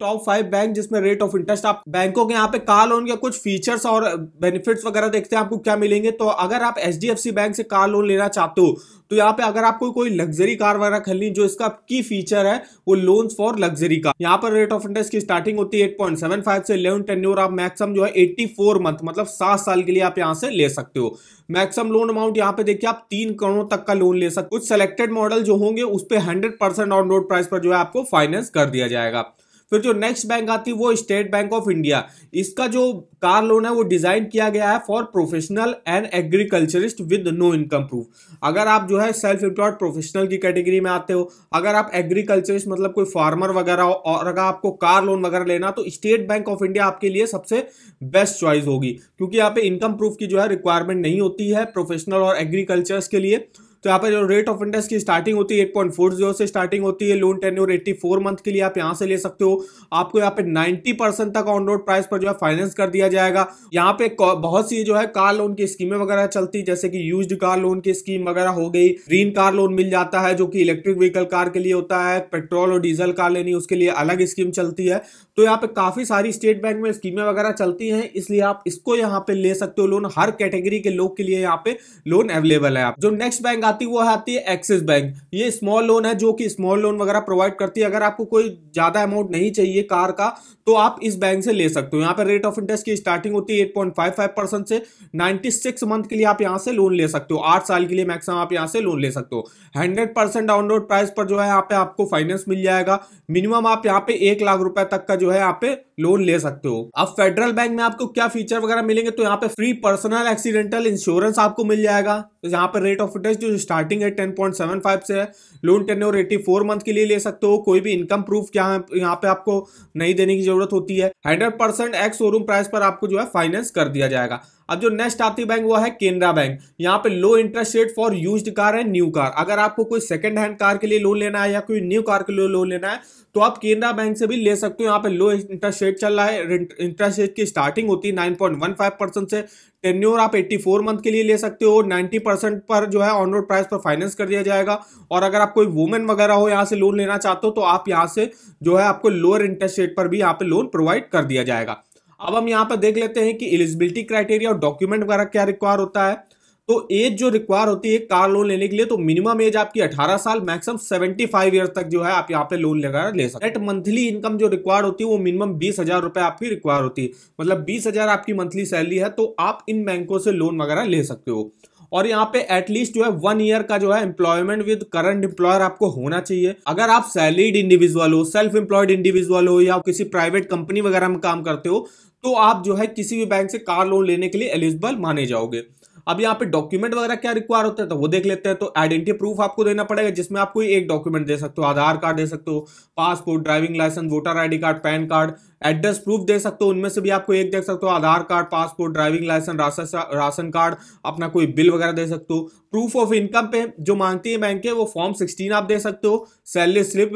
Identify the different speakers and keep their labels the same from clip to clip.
Speaker 1: Top 5 bank जिसमें rate of interest, आप बैंकों के यहाँ पे कार लोन के कुछ फीचर्स और बेनिफिट्स वगैरह देखते हैं आपको क्या मिलेंगे। तो अगर आप एचडीएफसी बैंक से कार लोन लेना चाहते हो तो यहाँ पे अगर आपको कोई लग्जरी कार वगैरह खरीदनी, जो इसका की फीचर है वो लोन्स फॉर लग्जरी कार, यहाँ पर रेट ऑफ इंटरेस्ट की स्टार्टिंग होती है 8.75 से 11 टेन्योर आप मैक्सिमम जो है 84 मंथ मतलब 7 साल के लिए आप यहाँ से ले सकते हो। मैक्सिमम लोन अमाउंट यहाँ पे देखिए आप 3 करोड़ तक का लोन ले सकते हो। कुछ सेलेक्टेड मॉडल जो होंगे उस पे 100% ऑन रोड प्राइस पर जो है आपको फाइनेंस कर दिया जाएगा। फिर जो नेक्स्ट बैंक आती है वो स्टेट बैंक ऑफ इंडिया। इसका जो कार लोन है वो डिजाइन किया गया है for professional and agriculturist with no income proof. अगर आप जो है सेल्फ एम्प्लॉयड प्रोफेशनल की कैटेगरी में आते हो, अगर आप एग्रीकल्चरिस्ट मतलब कोई फार्मर वगैरह हो, और अगर आपको कार लोन वगैरह लेना तो स्टेट बैंक ऑफ इंडिया आपके लिए सबसे बेस्ट चॉइस होगी, क्योंकि यहाँ पे इनकम प्रूफ की जो है रिक्वायरमेंट नहीं होती है प्रोफेशनल और एग्रीकल्चर्स के लिए। तो यहाँ पे जो रेट ऑफ इंटरेस्ट की स्टार्टिंग होती है 8.40 से स्टार्टिंग होती है। लोन टेन्योर 84 मंथ के लिए आप यहाँ से ले सकते हो। आपको यहाँ पे 90% तक ऑन रोड प्राइस पर जो है फाइनेंस कर दिया जाएगा। यहाँ पे बहुत सी जो है कार लोन की स्कीमें वगैरह चलती है, जैसे कि यूज्ड कार लोन की स्कीम वगैरह हो गई, ग्रीन कार लोन मिल जाता है जो कि इलेक्ट्रिक व्हीकल कार के लिए होता है, पेट्रोल और डीजल कार लेनी उसके लिए अलग स्कीम चलती है। तो यहाँ पे काफी सारी स्टेट बैंक में स्कीमें वगैरह चलती हैं, इसलिए आप इसको यहाँ पे ले सकते हो लोन। हर कैटेगरी के लोग के लिए यहाँ पे लोन अवेलेबल है। आप जो नेक्स्ट बैंक आती है वो आती है एक्सिस बैंक। ये स्मॉल लोन है जो कि स्मॉल लोन वगैरह प्रोवाइड करती है। अगर आपको कोई ज्यादा अमाउंट नहीं चाहिए कार का तो आप इस बैंक से ले सकते हो। यहाँ पे रेट ऑफ इंटरेस्ट की स्टार्टिंग होती है 8.55% से 96 मंथ के लिए आप यहाँ से लोन ले सकते हो। 8 साल के लिए मैक्सिमम आप यहाँ से लोन ले सकते हो। 100% ऑन रोड प्राइस पर जो है यहाँ पे आपको फाइनेंस मिल जाएगा। मिनिमम आप यहाँ पे 1 लाख रुपए तक का जो है यहाँ पे लोन ले सकते हो। अब फेडरल बैंक में आपको क्या फीचर वगैरह मिलेंगे, तो यहाँ पे फ्री पर्सनल एक्सीडेंटल इंश्योरेंस आपको मिल जाएगा। तो यहाँ पे रेट ऑफ इंटरेस्ट जो स्टार्टिंग है 10.75 से है। लोन टेन्योर 84 मंथ के लिए ले सकते हो। कोई भी इनकम प्रूफ यहाँ पे आपको नहीं देने की जरूरत होती है। 100% एक्स शोरूम प्राइस पर आपको जो है फाइनेंस कर दिया जाएगा। अब जो नेक्स्ट आती बैंक वो है केनरा बैंक। यहाँ पे लो interest rate for used car and new car. अगर आपको कोई सेकंड हैंड कार के लिए लोन लेना है या कोई न्यू कार के लिए लोन लेना है तो आप केनरा बैंक से भी ले सकते हो। यहाँ पे लो इंटरेस्ट रेट चल रहा है। इंटरेस्ट रेट की स्टार्टिंग होती है 9.15% से। टेन्योर आप 84 मंथ के लिए ले सकते हो। 90% पर जो है ऑन रोड प्राइस पर फाइनेंस कर दिया जाएगा। और अगर आप कोई वुमेन वगैरह हो यहाँ से लोन लेना चाहते हो तो आप यहाँ से जो है आपको लोअर इंटरेस्ट रेट पर भी यहाँ पे लोन प्रोवाइड कर दिया जाएगा। अब हम यहाँ पर देख लेते हैं कि एलिजिबिलिटी क्राइटेरिया और डॉक्यूमेंट वगैरह क्या रिक्वायर होता है। तो एज जो रिक्वायर होती है कार लोन लेने के लिए, तो मिनिमम एज आपकी 18 साल, मैक्सिमम 75 ईयर तक जो है आप यहाँ पे लोन लेकर ले सकते हैं। नेट मंथली इनकम जो रिक्वायर होती है वो मिनिमम 20,000 रुपए आपकी रिक्वायर होती है। मतलब 20,000 आपकी मंथली सैलरी है तो आप इन बैंकों से लोन वगैरह ले सकते हो। और यहाँ पे एटलीस्ट जो है 1 ईयर का जो है एम्प्लॉयमेंट विद करंट एम्प्लॉयर आपको होना चाहिए। अगर आप सैलरीड इंडिविजुअल हो, सेल्फ एम्प्लॉयड इंडिविजुअल हो या किसी प्राइवेट कंपनी वगैरह में काम करते हो तो आप जो है किसी भी बैंक से कार लोन लेने के लिए एलिजिबल माने जाओगे। अब यहाँ पे डॉक्यूमेंट वगैरह क्या रिक्वायर होते हैं तो वो देख लेते हैं। तो आइडेंटिटी प्रूफ आपको देना पड़ेगा, जिसमें आप कोई एक डॉक्यूमेंट दे सकते हो। आधार कार्ड दे सकते हो, passport, driving licence, voter ID card, PAN card, address proof दे सकते हो। उनमें से भी आपको एक दे सकते हो। Aadhaar card, passport, driving licence, ration card, अपना कोई बिल वगैरह दे सकते हो। प्रूफ ऑफ इनकम पे जो मांगती है बैंक वो फॉर्म 16 आप दे सकते हो। सैलरी स्लिप,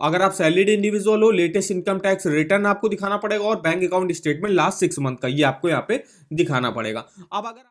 Speaker 1: अगर आप सैलरीड इंडिविजुअल हो, लेटेस्ट इनकम टैक्स रिटर्न आपको दिखाना पड़ेगा और bank account statement last 6 month का, ये आपको यहाँ पे दिखाना पड़ेगा। अब अगर